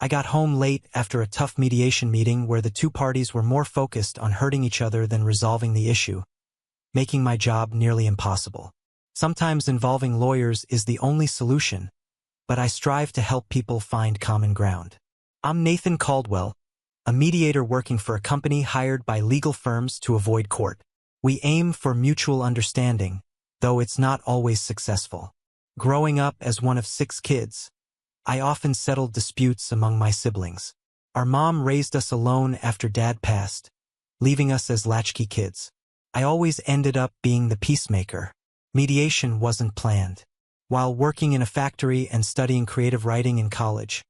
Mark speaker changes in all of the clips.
Speaker 1: I got home late after a tough mediation meeting where the two parties were more focused on hurting each other than resolving the issue, making my job nearly impossible. Sometimes involving lawyers is the only solution, but I strive to help people find common ground. I'm Nathan Caldwell, a mediator working for a company hired by legal firms to avoid court. We aim for mutual understanding, though it's not always successful. Growing up as one of 6 kids, I often settled disputes among my siblings. Our mom raised us alone after Dad passed, leaving us as latchkey kids. I always ended up being the peacemaker. Mediation wasn't planned. While working in a factory and studying creative writing in college,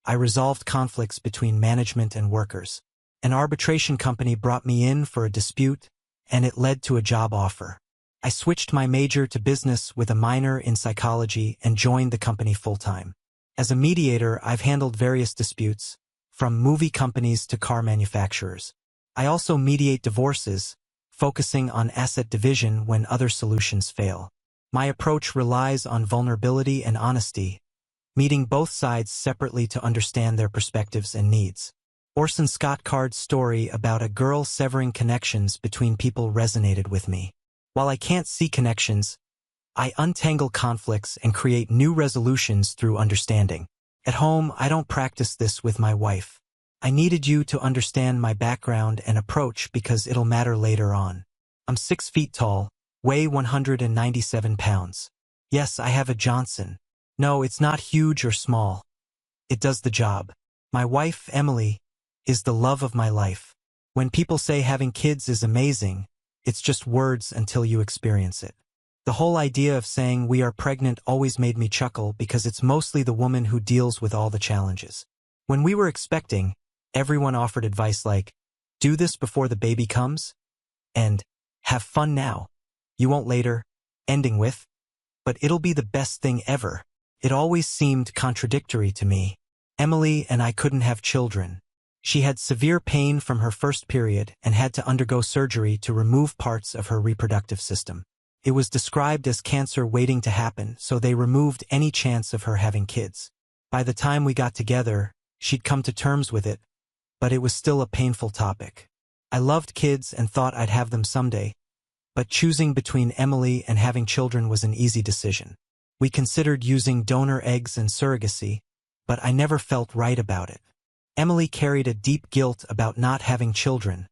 Speaker 1: I resolved conflicts between management and workers. An arbitration company brought me in for a dispute, and it led to a job offer. I switched my major to business with a minor in psychology and joined the company full-time. As a mediator, I've handled various disputes, from movie companies to car manufacturers. I also mediate divorces, focusing on asset division when other solutions fail. My approach relies on vulnerability and honesty, meeting both sides separately to understand their perspectives and needs. Orson Scott Card's story about a girl severing connections between people resonated with me. While I can't see connections, I untangle conflicts and create new resolutions through understanding. At home, I don't practice this with my wife. I needed you to understand my background and approach because it'll matter later on. I'm 6 feet tall, weigh 197 pounds. Yes, I have a Johnson. No, it's not huge or small. It does the job. My wife, Emily, is the love of my life. When people say having kids is amazing, it's just words until you experience it. The whole idea of saying we are pregnant always made me chuckle because it's mostly the woman who deals with all the challenges. When we were expecting, everyone offered advice like, do this before the baby comes, and have fun now. You won't later, ending with, but it'll be the best thing ever. It always seemed contradictory to me. Emily and I couldn't have children. She had severe pain from her first period and had to undergo surgery to remove parts of her reproductive system. It was described as cancer waiting to happen, so they removed any chance of her having kids. By the time we got together, she'd come to terms with it, but it was still a painful topic. I loved kids and thought I'd have them someday, but choosing between Emily and having children was an easy decision. We considered using donor eggs and surrogacy, but I never felt right about it. Emily carried a deep guilt about not having children,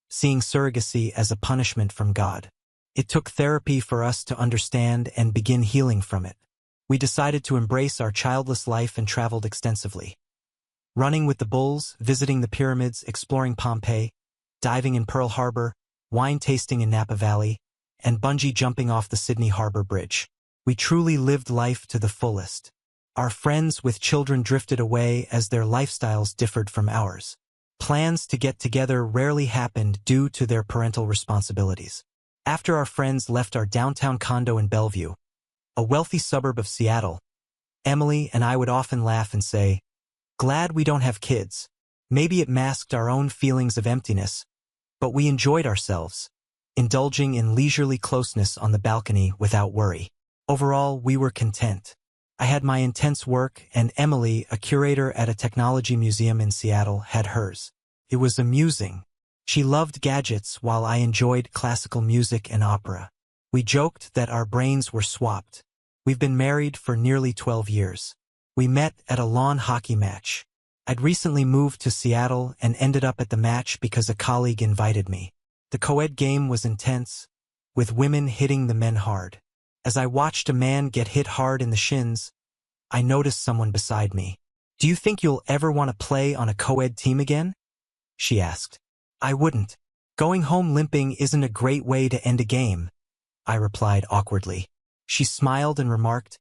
Speaker 1: seeing surrogacy as a punishment from God. It took therapy for us to understand and begin healing from it. We decided to embrace our childless life and traveled extensively. Running with the bulls, visiting the pyramids, exploring Pompeii, diving in Pearl Harbor, wine tasting in Napa Valley, and bungee jumping off the Sydney Harbor Bridge. We truly lived life to the fullest. Our friends with children drifted away as their lifestyles differed from ours. Plans to get together rarely happened due to their parental responsibilities. After our friends left our downtown condo in Bellevue, a wealthy suburb of Seattle, Emily and I would often laugh and say, glad we don't have kids. Maybe it masked our own feelings of emptiness, but we enjoyed ourselves, indulging in leisurely closeness on the balcony without worry. Overall, we were content. I had my intense work, and Emily, a curator at a technology museum in Seattle, had hers. It was amusing. She loved gadgets while I enjoyed classical music and opera. We joked that our brains were swapped. We've been married for nearly 12 years. We met at a lawn hockey match. I'd recently moved to Seattle and ended up at the match because a colleague invited me. The co-ed game was intense, with women hitting the men hard. As I watched a man get hit hard in the shins, I noticed someone beside me. Do you think you'll ever want to play on a co-ed team again? She asked. I wouldn't. Going home limping isn't a great way to end a game, I replied awkwardly. She smiled and remarked,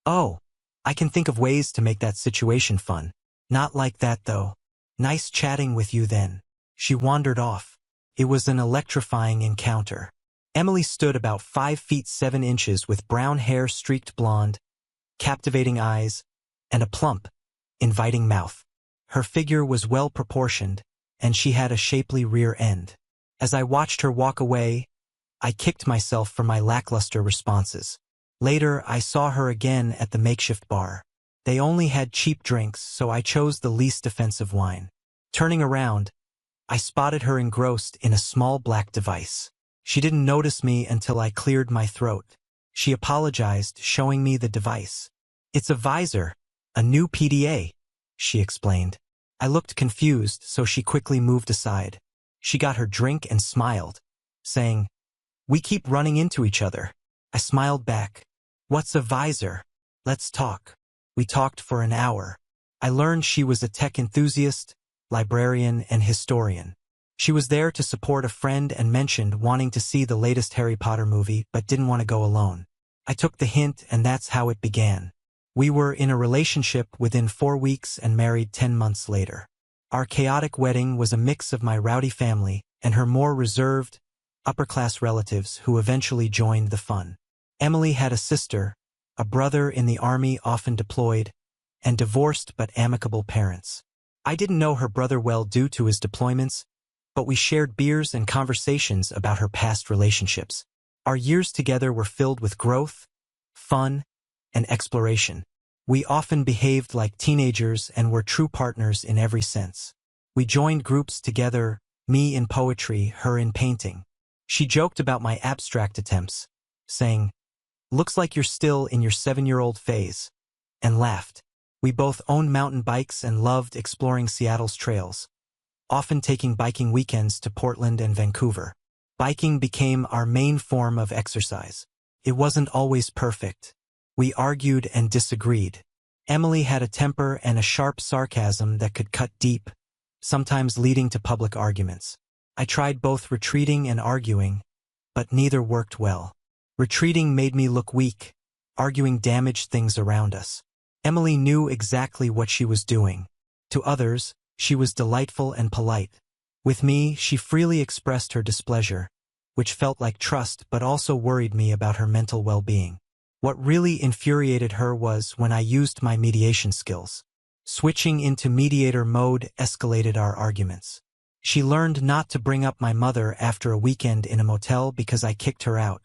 Speaker 1: oh, I can think of ways to make that situation fun. Not like that, though. Nice chatting with you then. She wandered off. It was an electrifying encounter. Emily stood about 5 feet 7 inches with brown hair streaked blonde, captivating eyes, and a plump, inviting mouth. Her figure was well proportioned, and she had a shapely rear end. As I watched her walk away, I kicked myself for my lackluster responses. Later, I saw her again at the makeshift bar. They only had cheap drinks, so I chose the least offensive wine. Turning around, I spotted her engrossed in a small black device. She didn't notice me until I cleared my throat. She apologized, showing me the device. "It's a visor, a new PDA," she explained. I looked confused, so she quickly moved aside. She got her drink and smiled, saying, "We keep running into each other." I smiled back. "What's a visor? Let's talk." We talked for an hour. I learned she was a tech enthusiast, librarian, and historian. She was there to support a friend and mentioned wanting to see the latest Harry Potter movie but didn't want to go alone. I took the hint, and that's how it began. We were in a relationship within 4 weeks and married 10 months later. Our chaotic wedding was a mix of my rowdy family and her more reserved, upper-class relatives who eventually joined the fun. Emily had a sister, a brother in the army often deployed, and divorced but amicable parents. I didn't know her brother well due to his deployments, but we shared beers and conversations about her past relationships. Our years together were filled with growth, fun, and exploration. We often behaved like teenagers and were true partners in every sense. We joined groups together, me in poetry, her in painting. She joked about my abstract attempts, saying, "Looks like you're still in your 7-year-old phase," and laughed. We both owned mountain bikes and loved exploring Seattle's trails, often taking biking weekends to Portland and Vancouver. Biking became our main form of exercise. It wasn't always perfect. We argued and disagreed. Emily had a temper and a sharp sarcasm that could cut deep, sometimes leading to public arguments. I tried both retreating and arguing, but neither worked well. Retreating made me look weak. Arguing damaged things around us. Emily knew exactly what she was doing. To others, she was delightful and polite. With me, she freely expressed her displeasure, which felt like trust but also worried me about her mental well-being. What really infuriated her was when I used my mediation skills. Switching into mediator mode escalated our arguments. She learned not to bring up my mother after a weekend in a motel because I kicked her out.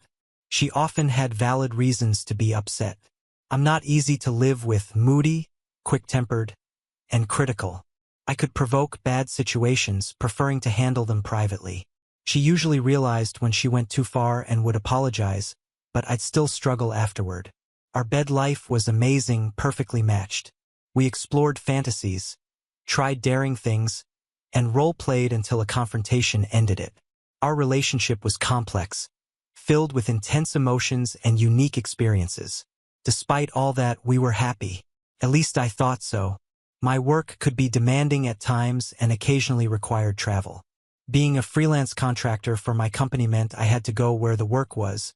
Speaker 1: She often had valid reasons to be upset. I'm not easy to live with, moody, quick-tempered, and critical. I could provoke bad situations, preferring to handle them privately. She usually realized when she went too far and would apologize, but I'd still struggle afterward. Our bed life was amazing, perfectly matched. We explored fantasies, tried daring things, and role-played until a confrontation ended it. Our relationship was complex, filled with intense emotions and unique experiences. Despite all that, we were happy. At least I thought so. My work could be demanding at times and occasionally required travel. Being a freelance contractor for my company meant I had to go where the work was,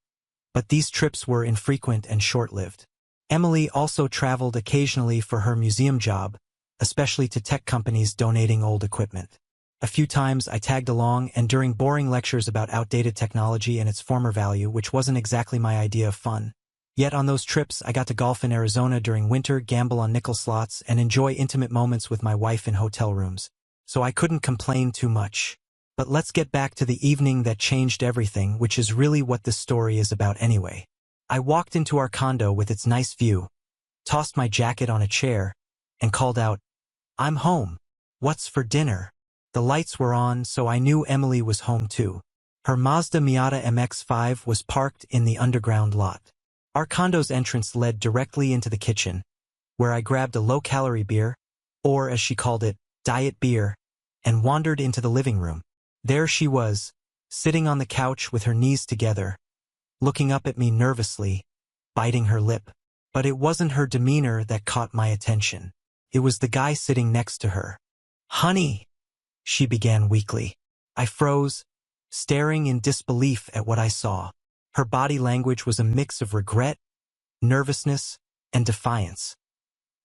Speaker 1: but these trips were infrequent and short-lived. Emily also traveled occasionally for her museum job, especially to tech companies donating old equipment. A few times I tagged along, and during boring lectures about outdated technology and its former value, which wasn't exactly my idea of fun. Yet on those trips, I got to golf in Arizona during winter, gamble on nickel slots, and enjoy intimate moments with my wife in hotel rooms. So I couldn't complain too much. But let's get back to the evening that changed everything, which is really what this story is about anyway. I walked into our condo with its nice view, tossed my jacket on a chair, and called out, "I'm home. What's for dinner?" The lights were on, so I knew Emily was home too. Her Mazda Miata MX-5 was parked in the underground lot. Our condo's entrance led directly into the kitchen, where I grabbed a low-calorie beer, or as she called it, diet beer, and wandered into the living room. There she was, sitting on the couch with her knees together, looking up at me nervously, biting her lip. But it wasn't her demeanor that caught my attention. It was the guy sitting next to her. "Honey," she began weakly. I froze, staring in disbelief at what I saw. Her body language was a mix of regret, nervousness, and defiance.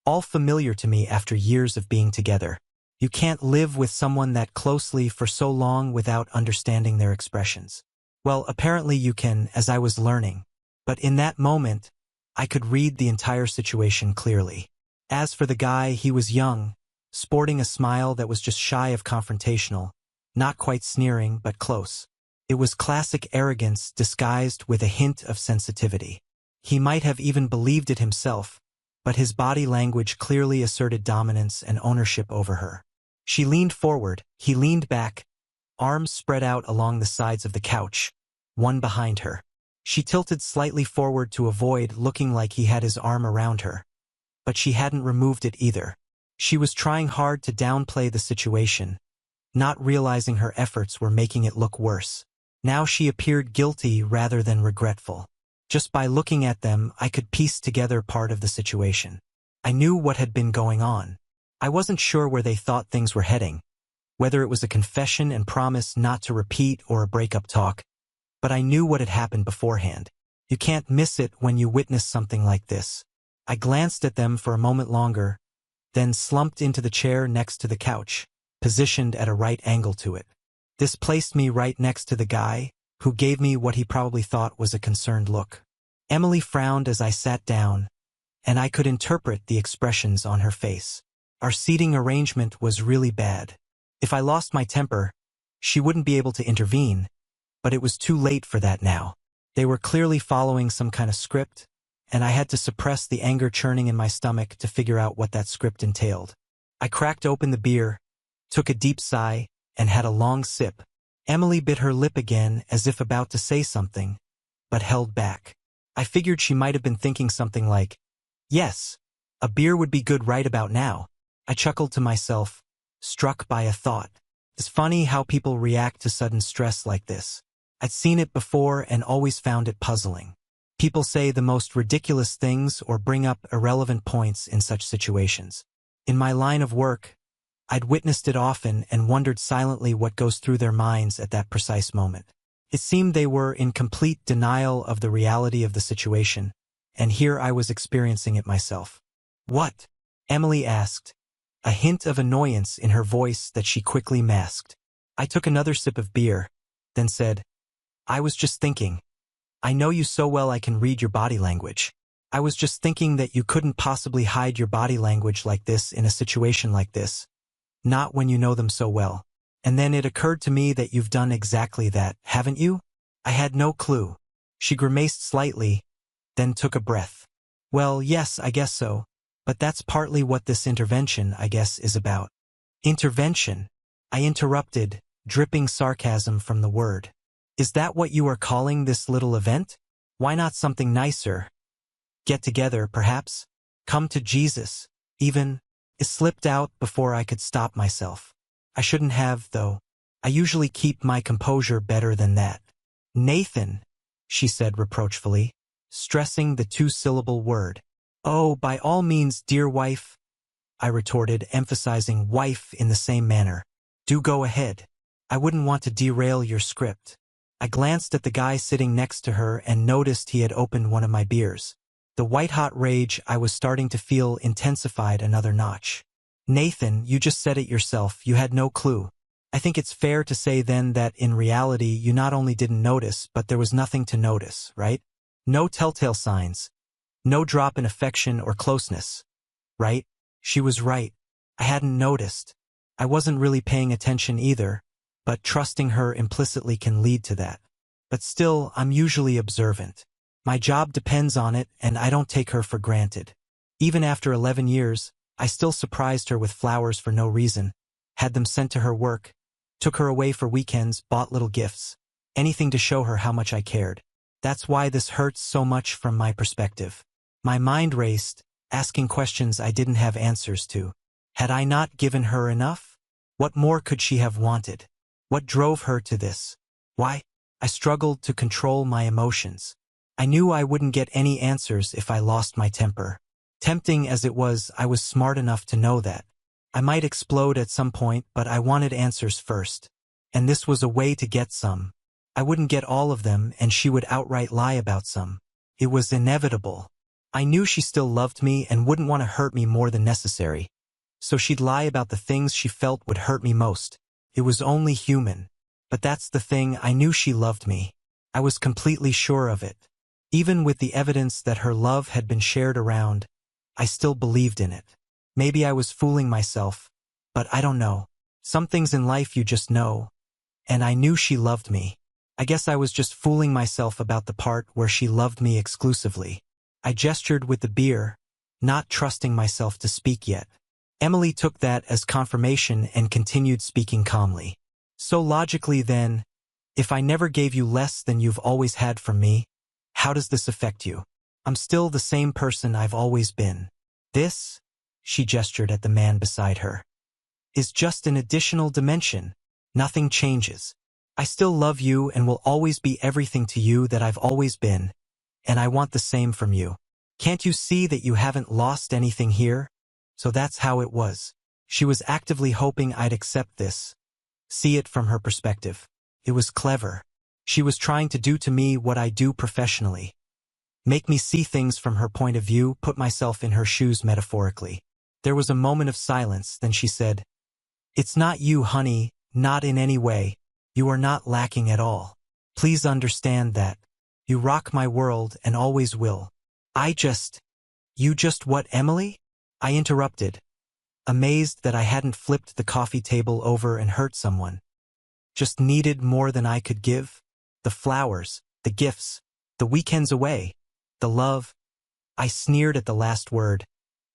Speaker 1: All familiar to me after years of being together. You can't live with someone that closely for so long without understanding their expressions. Well, apparently you can, as I was learning. But in that moment, I could read the entire situation clearly. As for the guy, he was young, sporting a smile that was just shy of confrontational, not quite sneering, but close. It was classic arrogance disguised with a hint of sensitivity. He might have even believed it himself, but his body language clearly asserted dominance and ownership over her. She leaned forward, he leaned back, arms spread out along the sides of the couch, one behind her. She tilted slightly forward to avoid looking like he had his arm around her. But she hadn't removed it either. She was trying hard to downplay the situation, not realizing her efforts were making it look worse. Now she appeared guilty rather than regretful. Just by looking at them, I could piece together part of the situation. I knew what had been going on. I wasn't sure where they thought things were heading, whether it was a confession and promise not to repeat or a breakup talk, but I knew what had happened beforehand. You can't miss it when you witness something like this. I glanced at them for a moment longer, then slumped into the chair next to the couch, positioned at a right angle to it. This placed me right next to the guy, who gave me what he probably thought was a concerned look. Emily frowned as I sat down, and I could interpret the expressions on her face. Our seating arrangement was really bad. If I lost my temper, she wouldn't be able to intervene, but it was too late for that now. They were clearly following some kind of script, and I had to suppress the anger churning in my stomach to figure out what that script entailed. I cracked open the beer, took a deep sigh, and had a long sip. Emily bit her lip again as if about to say something, but held back. I figured she might have been thinking something like, "Yes, a beer would be good right about now." I chuckled to myself, struck by a thought. It's funny how people react to sudden stress like this. I'd seen it before and always found it puzzling. People say the most ridiculous things or bring up irrelevant points in such situations. In my line of work, I'd witnessed it often and wondered silently what goes through their minds at that precise moment. It seemed they were in complete denial of the reality of the situation, and here I was experiencing it myself. "What?" Emily asked, a hint of annoyance in her voice that she quickly masked. I took another sip of beer, then said, "I was just thinking. I know you so well I can read your body language. I was just thinking that you couldn't possibly hide your body language like this in a situation like this. Not when you know them so well. And then it occurred to me that you've done exactly that, haven't you?" I had no clue. She grimaced slightly, then took a breath. "Well, yes, I guess so. But that's partly what this intervention, I guess, is about." "Intervention?" I interrupted, dripping sarcasm from the word. "Is that what you are calling this little event? Why not something nicer? Get together, perhaps? Come to Jesus, even?" It slipped out before I could stop myself. I shouldn't have, though. I usually keep my composure better than that. "Nathan," she said reproachfully, stressing the two-syllable word. "Oh, by all means, dear wife," I retorted, emphasizing wife in the same manner. "Do go ahead. I wouldn't want to derail your script." I glanced at the guy sitting next to her and noticed he had opened one of my beers. The white-hot rage I was starting to feel intensified another notch. "Nathan, you just said it yourself, you had no clue. I think it's fair to say then that in reality you not only didn't notice, but there was nothing to notice, right? No telltale signs. No drop in affection or closeness. Right?" She was right. I hadn't noticed. I wasn't really paying attention either, but trusting her implicitly can lead to that. But still, I'm usually observant. My job depends on it, and I don't take her for granted. Even after 11 years, I still surprised her with flowers for no reason, had them sent to her work, took her away for weekends, bought little gifts, anything to show her how much I cared. That's why this hurts so much from my perspective. My mind raced, asking questions I didn't have answers to. Had I not given her enough? What more could she have wanted? What drove her to this? Why? I struggled to control my emotions. I knew I wouldn't get any answers if I lost my temper. Tempting as it was, I was smart enough to know that. I might explode at some point, but I wanted answers first. And this was a way to get some. I wouldn't get all of them, and she would outright lie about some. It was inevitable. I knew she still loved me and wouldn't want to hurt me more than necessary. So she'd lie about the things she felt would hurt me most. It was only human. But that's the thing, I knew she loved me. I was completely sure of it. Even with the evidence that her love had been shared around, I still believed in it. Maybe I was fooling myself, but I don't know. Some things in life you just know. And I knew she loved me. I guess I was just fooling myself about the part where she loved me exclusively. I gestured with the beer, not trusting myself to speak yet. Emily took that as confirmation and continued speaking calmly. So logically then, if I never gave you less than you've always had from me, how does this affect you? I'm still the same person I've always been. This, she gestured at the man beside her, is just an additional dimension. Nothing changes. I still love you and will always be everything to you that I've always been, and I want the same from you. Can't you see that you haven't lost anything here? So that's how it was. She was actively hoping I'd accept this, see it from her perspective. It was clever. She was trying to do to me what I do professionally. Make me see things from her point of view, put myself in her shoes metaphorically. There was a moment of silence, then she said, "It's not you, honey, not in any way. You are not lacking at all. Please understand that. You rock my world and always will." You just what, Emily? I interrupted, amazed that I hadn't flipped the coffee table over and hurt someone. Just needed more than I could give? The flowers, the gifts, the weekends away, the love. I sneered at the last word.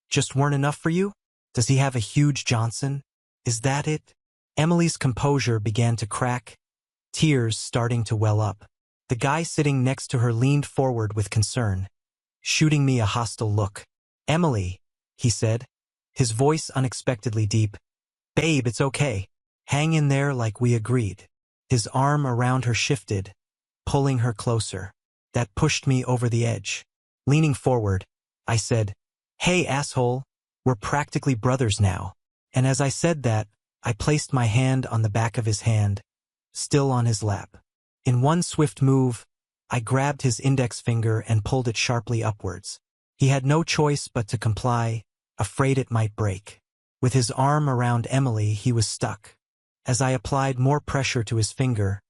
Speaker 1: Just weren't enough for you? Does he have a huge Johnson? Is that it? Emily's composure began to crack, tears starting to well up. The guy sitting next to her leaned forward with concern, shooting me a hostile look. "Emily," he said, his voice unexpectedly deep. "Babe, it's okay. Hang in there like we agreed." His arm around her shifted, pulling her closer. That pushed me over the edge. Leaning forward, I said, "Hey, asshole, we're practically brothers now." And as I said that, I placed my hand on the back of his hand, still on his lap. In one swift move, I grabbed his index finger and pulled it sharply upwards. He had no choice but to comply, afraid it might break. With his arm around Emily, he was stuck. As I applied more pressure to his finger,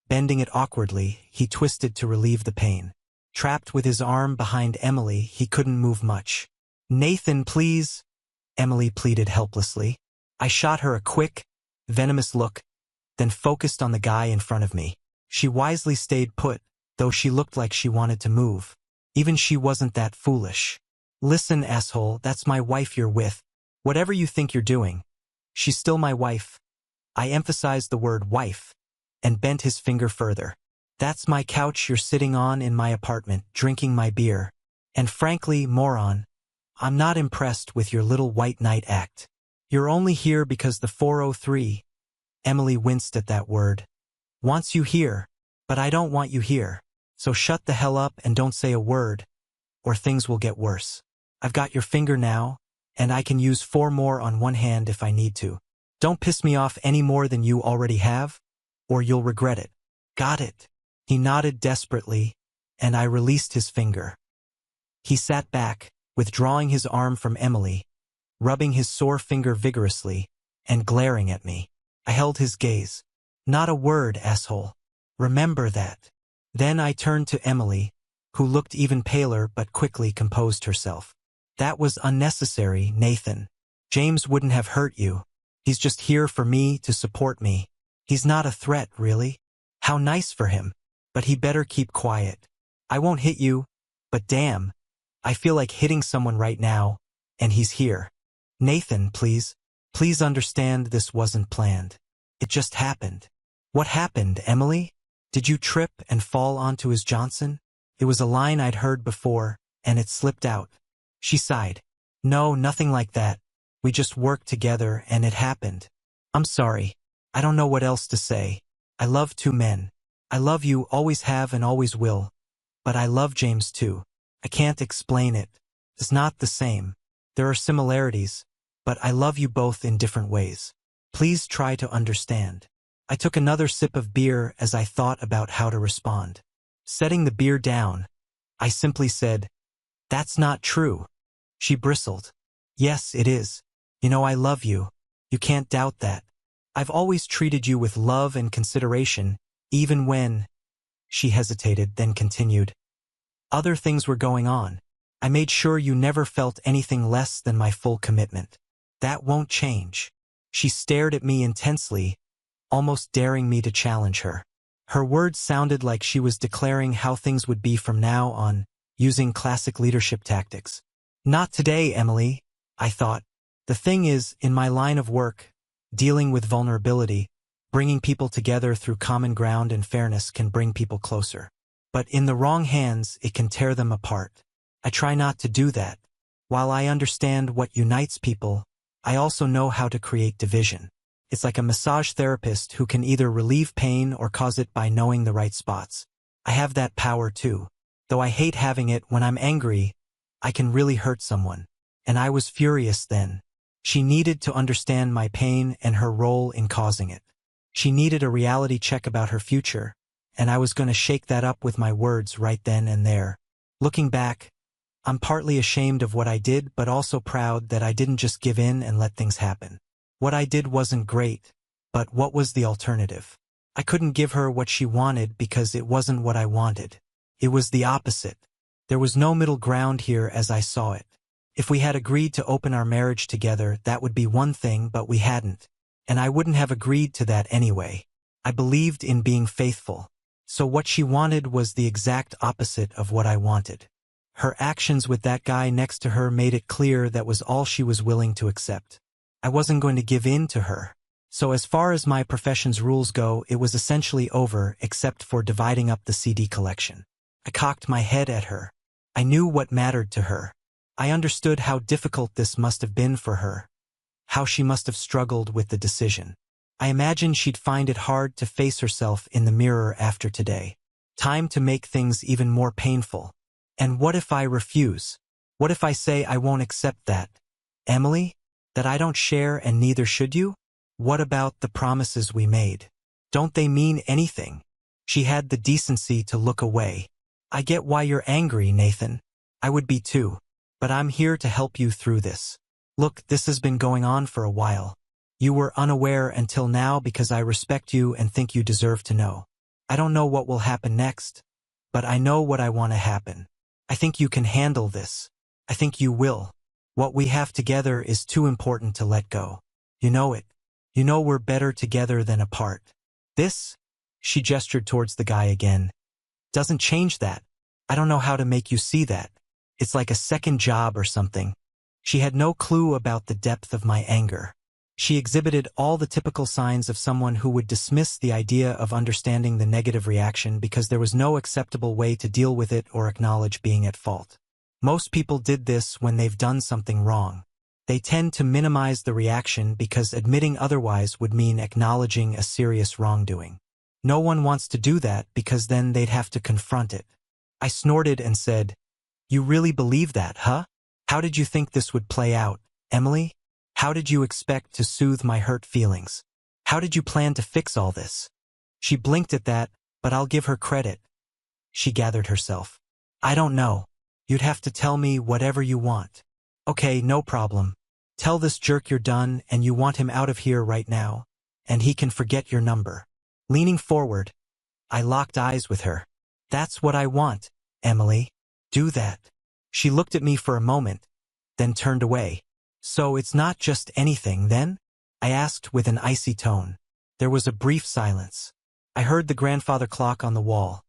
Speaker 1: bending it awkwardly, he twisted to relieve the pain. Trapped with his arm behind Emily, he couldn't move much. "Nathan, please," Emily pleaded helplessly. I shot her a quick, venomous look, then focused on the guy in front of me. She wisely stayed put, though she looked like she wanted to move. Even she wasn't that foolish. "Listen, asshole, that's my wife you're with. Whatever you think you're doing, she's still my wife." I emphasized the word wife, and bent his finger further. "That's my couch you're sitting on in my apartment, drinking my beer. And frankly, moron, I'm not impressed with your little white knight act. You're only here because the 403, Emily winced at that word, "wants you here, but I don't want you here. So shut the hell up and don't say a word, or things will get worse. I've got your finger now, and I can use 4 more on one hand if I need to. Don't piss me off any more than you already have, or you'll regret it. Got it?" He nodded desperately, and I released his finger. He sat back, withdrawing his arm from Emily, rubbing his sore finger vigorously, and glaring at me. I held his gaze. "Not a word, asshole. Remember that." Then I turned to Emily, who looked even paler but quickly composed herself. "That was unnecessary, Nathan. James wouldn't have hurt you. He's just here for me to support me. He's not a threat, really. How nice for him. But he better keep quiet. I won't hit you, but damn, I feel like hitting someone right now, and he's here. Nathan, please. Please understand this wasn't planned. It just happened." "What happened, Emily? Did you trip and fall onto his Johnson?" It was a line I'd heard before, and it slipped out. She sighed. "No, nothing like that. We just worked together and it happened. I'm sorry. I don't know what else to say. I love 2 men. I love you, always have and always will. But I love James too. I can't explain it. It's not the same. There are similarities, but I love you both in different ways. Please try to understand." I took another sip of beer as I thought about how to respond. Setting the beer down, I simply said, "That's not true." She bristled. "Yes, it is. You know I love you. You can't doubt that. I've always treated you with love and consideration, even when—" She hesitated, then continued, "Other things were going on. I made sure you never felt anything less than my full commitment. That won't change." She stared at me intensely, almost daring me to challenge her. Her words sounded like she was declaring how things would be from now on, using classic leadership tactics. Not today, Emily, I thought. The thing is, in my line of work, dealing with vulnerability, bringing people together through common ground and fairness can bring people closer. But in the wrong hands, it can tear them apart. I try not to do that. While I understand what unites people, I also know how to create division. It's like a massage therapist who can either relieve pain or cause it by knowing the right spots. I have that power too. Though I hate having it when I'm angry, I can really hurt someone. And I was furious then. She needed to understand my pain and her role in causing it. She needed a reality check about her future, and I was going to shake that up with my words right then and there. Looking back, I'm partly ashamed of what I did, but also proud that I didn't just give in and let things happen. What I did wasn't great, but what was the alternative? I couldn't give her what she wanted because it wasn't what I wanted. It was the opposite. There was no middle ground here as I saw it. If we had agreed to open our marriage together, that would be one thing, but we hadn't. And I wouldn't have agreed to that anyway. I believed in being faithful. So what she wanted was the exact opposite of what I wanted. Her actions with that guy next to her made it clear that was all she was willing to accept. I wasn't going to give in to her. So as far as my profession's rules go, it was essentially over except for dividing up the CD collection. I cocked my head at her. I knew what mattered to her. I understood how difficult this must have been for her. How she must have struggled with the decision. I imagined she'd find it hard to face herself in the mirror after today. Time to make things even more painful. And what if I refuse? What if I say I won't accept that? Emily? That I don't share and neither should you? What about the promises we made? Don't they mean anything? She had the decency to look away. I get why you're angry, Nathan. I would be too. But I'm here to help you through this. Look, this has been going on for a while. You were unaware until now because I respect you and think you deserve to know. I don't know what will happen next, but I know what I want to happen. I think you can handle this. I think you will. What we have together is too important to let go. You know it. You know we're better together than apart. This, she gestured towards the guy again, doesn't change that. I don't know how to make you see that. It's like a second job or something. She had no clue about the depth of my anger. She exhibited all the typical signs of someone who would dismiss the idea of understanding the negative reaction because there was no acceptable way to deal with it or acknowledge being at fault. Most people did this when they've done something wrong. They tend to minimize the reaction because admitting otherwise would mean acknowledging a serious wrongdoing. No one wants to do that because then they'd have to confront it. I snorted and said, "You really believe that, huh? How did you think this would play out, Emily? How did you expect to soothe my hurt feelings? How did you plan to fix all this?" She blinked at that, but I'll give her credit. She gathered herself. "I don't know. You'd have to tell me whatever you want." "Okay, no problem. Tell this jerk you're done and you want him out of here right now, and he can forget your number." Leaning forward, I locked eyes with her. "That's what I want, Emily. Do that." She looked at me for a moment, then turned away. "So it's not just anything, then?" I asked with an icy tone. There was a brief silence. I heard the grandfather clock on the wall,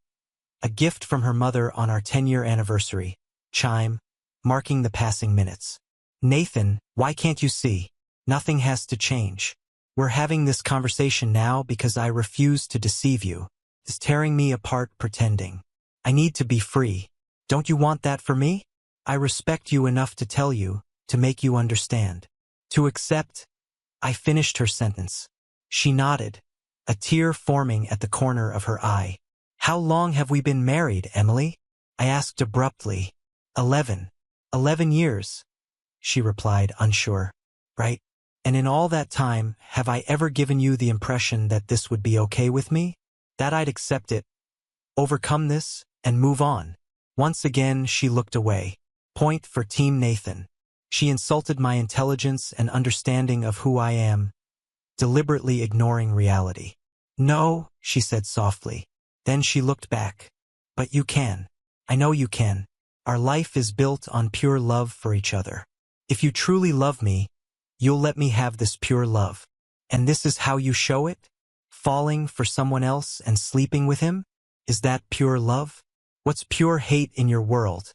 Speaker 1: a gift from her mother on our 10-year anniversary, chime, marking the passing minutes. "Nathan, why can't you see? Nothing has to change. We're having this conversation now because I refuse to deceive you. It's tearing me apart pretending. I need to be free. Don't you want that for me? I respect you enough to tell you, to make you understand. To accept." I finished her sentence. She nodded, a tear forming at the corner of her eye. "How long have we been married, Emily?" I asked abruptly. 11. 11 years, she replied, unsure. "Right? And in all that time, have I ever given you the impression that this would be okay with me? That I'd accept it, overcome this, and move on?" Once again, she looked away. Point for Team Nathan. She insulted my intelligence and understanding of who I am, deliberately ignoring reality. "No," she said softly. Then she looked back. "But you can. I know you can. Our life is built on pure love for each other. If you truly love me, you'll let me have this pure love. And this is how you show it? Falling for someone else and sleeping with him? Is that pure love? What's pure hate in your world?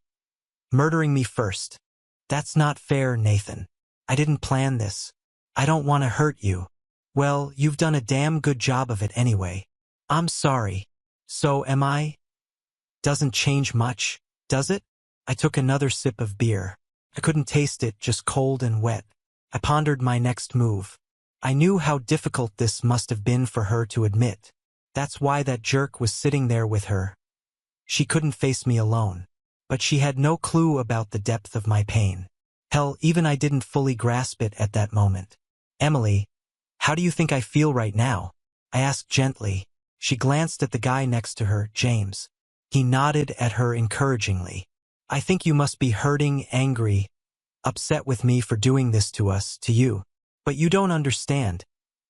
Speaker 1: Murdering me first. That's not fair, Nathan. I didn't plan this. I don't want to hurt you. Well, you've done a damn good job of it anyway. I'm sorry. So am I? Doesn't change much, does it? I took another sip of beer. I couldn't taste it, just cold and wet. I pondered my next move. I knew how difficult this must have been for her to admit. That's why that jerk was sitting there with her. She couldn't face me alone. But she had no clue about the depth of my pain. Hell, even I didn't fully grasp it at that moment. Emily, how do you think I feel right now? I asked gently. She glanced at the guy next to her, James. He nodded at her encouragingly. I think you must be hurting, angry, upset with me for doing this to us, to you. But you don't understand.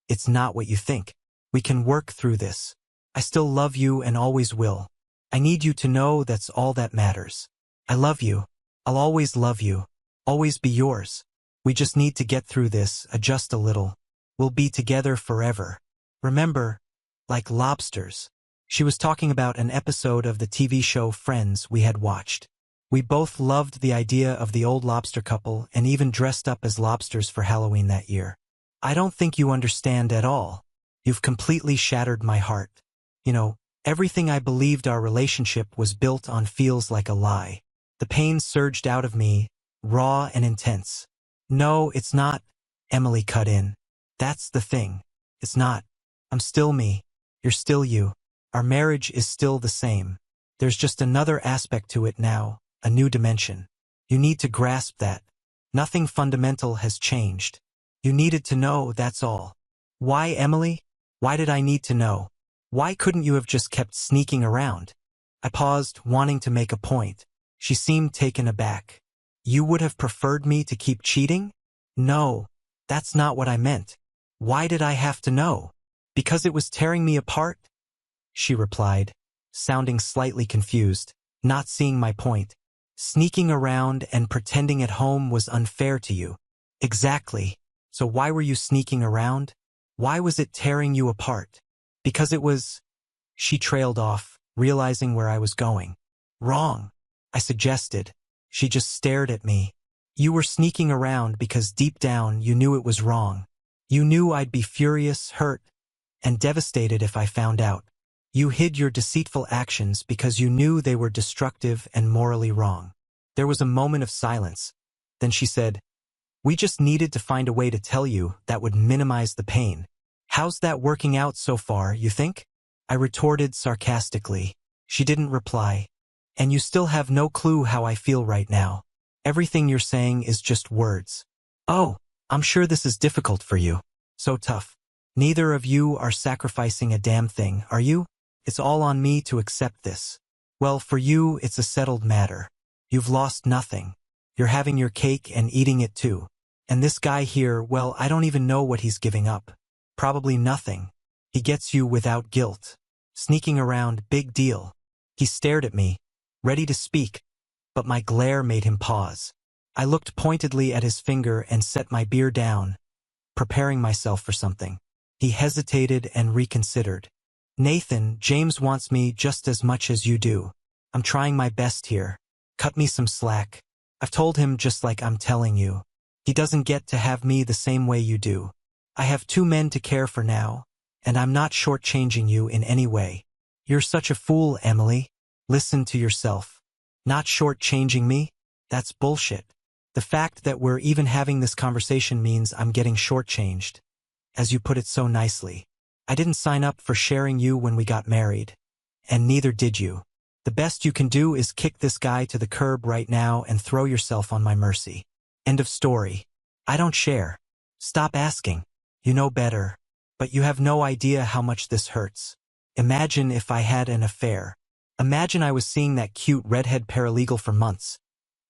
Speaker 1: It's not what you think. We can work through this. I still love you and always will. I need you to know that's all that matters. I love you. I'll always love you. Always be yours. We just need to get through this, adjust a little. We'll be together forever. Remember, like lobsters. She was talking about an episode of the TV show Friends we had watched. We both loved the idea of the old lobster couple and even dressed up as lobsters for Halloween that year. I don't think you understand at all. You've completely shattered my heart. You know, everything I believed our relationship was built on feels like a lie. The pain surged out of me, raw and intense. No, it's not, Emily cut in. That's the thing. It's not. I'm still me. You're still you. Our marriage is still the same. There's just another aspect to it now, a new dimension. You need to grasp that. Nothing fundamental has changed. You needed to know, that's all. Why, Emily? Why did I need to know? Why couldn't you have just kept sneaking around? I paused, wanting to make a point. She seemed taken aback. You would have preferred me to keep cheating? No, that's not what I meant. Why did I have to know? Because it was tearing me apart? She replied, sounding slightly confused, not seeing my point. Sneaking around and pretending at home was unfair to you. Exactly. So why were you sneaking around? Why was it tearing you apart? Because it was... She trailed off, realizing where I was going. Wrong, I suggested. She just stared at me. You were sneaking around because deep down you knew it was wrong. You knew I'd be furious, hurt, and devastated if I found out. You hid your deceitful actions because you knew they were destructive and morally wrong. There was a moment of silence. Then she said, we just needed to find a way to tell you that would minimize the pain. How's that working out so far, you think? I retorted sarcastically. She didn't reply. And you still have no clue how I feel right now. Everything you're saying is just words. Oh, I'm sure this is difficult for you. So tough. Neither of you are sacrificing a damn thing, are you? It's all on me to accept this. Well, for you, it's a settled matter. You've lost nothing. You're having your cake and eating it too. And this guy here, well, I don't even know what he's giving up. Probably nothing. He gets you without guilt. Sneaking around, big deal. He stared at me, ready to speak, but my glare made him pause. I looked pointedly at his finger and set my beer down, preparing myself for something. He hesitated and reconsidered. Nathan, James wants me just as much as you do. I'm trying my best here. Cut me some slack. I've told him just like I'm telling you. He doesn't get to have me the same way you do. I have 2 men to care for now, and I'm not shortchanging you in any way. You're such a fool, Emily. Listen to yourself. Not shortchanging me? That's bullshit. The fact that we're even having this conversation means I'm getting shortchanged. As you put it so nicely. I didn't sign up for sharing you when we got married. And neither did you. The best you can do is kick this guy to the curb right now and throw yourself on my mercy. End of story. I don't share. Stop asking. You know better. But you have no idea how much this hurts. Imagine if I had an affair. Imagine I was seeing that cute redhead paralegal for months.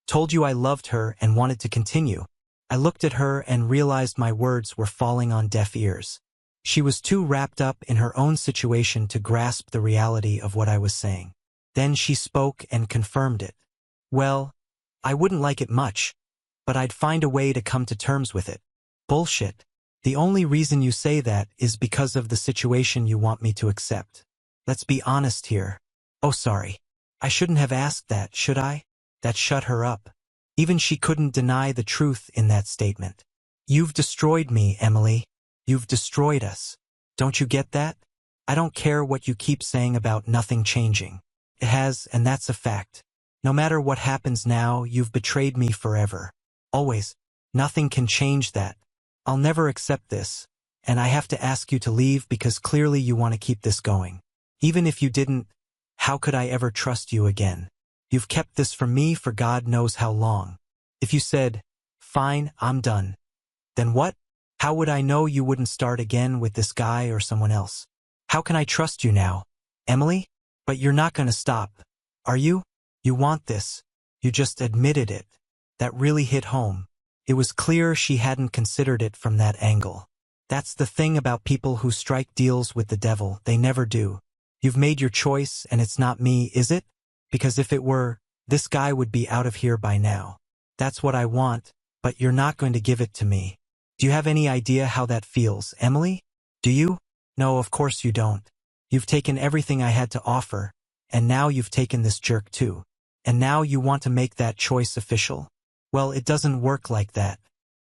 Speaker 1: Told you I loved her and wanted to continue. I looked at her and realized my words were falling on deaf ears. She was too wrapped up in her own situation to grasp the reality of what I was saying. Then she spoke and confirmed it. Well, I wouldn't like it much, but I'd find a way to come to terms with it. Bullshit. The only reason you say that is because of the situation you want me to accept. Let's be honest here. Oh, sorry. I shouldn't have asked that, should I? That shut her up. Even she couldn't deny the truth in that statement. You've destroyed me, Emily. You've destroyed us. Don't you get that? I don't care what you keep saying about nothing changing. It has, and that's a fact. No matter what happens now, you've betrayed me forever. Always. Nothing can change that. I'll never accept this, and I have to ask you to leave because clearly you want to keep this going. Even if you didn't, how could I ever trust you again? You've kept this from me for God knows how long. If you said, fine, I'm done, then what? How would I know you wouldn't start again with this guy or someone else? How can I trust you now, Emily? But you're not going to stop, are you? You want this. You just admitted it. That really hit home. It was clear she hadn't considered it from that angle. That's the thing about people who strike deals with the devil, they never do. You've made your choice and it's not me, is it? Because if it were, this guy would be out of here by now. That's what I want, but you're not going to give it to me. Do you have any idea how that feels, Emily? Do you? No, of course you don't. You've taken everything I had to offer, and now you've taken this jerk too. And now you want to make that choice official? Well, it doesn't work like that.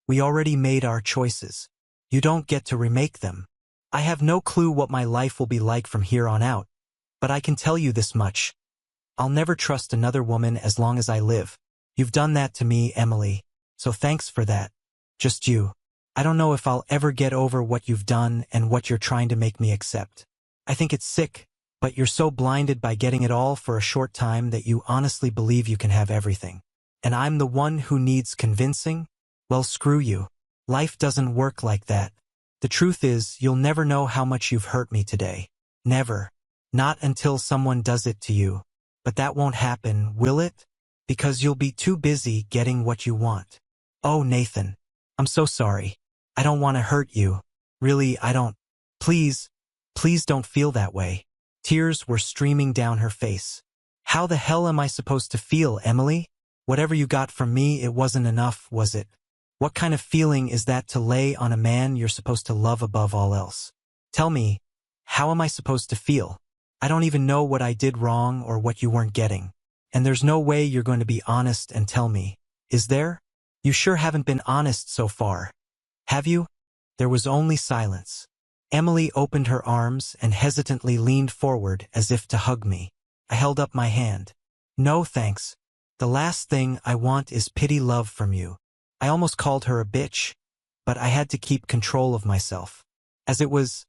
Speaker 1: We already made our choices. You don't get to remake them. I have no clue what my life will be like from here on out, but I can tell you this much. I'll never trust another woman as long as I live. You've done that to me, Emily, so thanks for that. Just you. I don't know if I'll ever get over what you've done and what you're trying to make me accept. I think it's sick, but you're so blinded by getting it all for a short time that you honestly believe you can have everything. And I'm the one who needs convincing? Well, screw you. Life doesn't work like that. The truth is, you'll never know how much you've hurt me today. Never. Not until someone does it to you. But that won't happen, will it? Because you'll be too busy getting what you want. Oh, Nathan. I'm so sorry. I don't want to hurt you. Really, I don't. Please don't feel that way. Tears were streaming down her face. How the hell am I supposed to feel, Emily? Whatever you got from me, it wasn't enough, was it? What kind of feeling is that to lay on a man you're supposed to love above all else? Tell me, how am I supposed to feel? I don't even know what I did wrong or what you weren't getting. And there's no way you're going to be honest and tell me. Is there? You sure haven't been honest so far. Have you? There was only silence. Emily opened her arms and hesitantly leaned forward as if to hug me. I held up my hand. No thanks. The last thing I want is pity love from you. I almost called her a bitch, but I had to keep control of myself. As it was,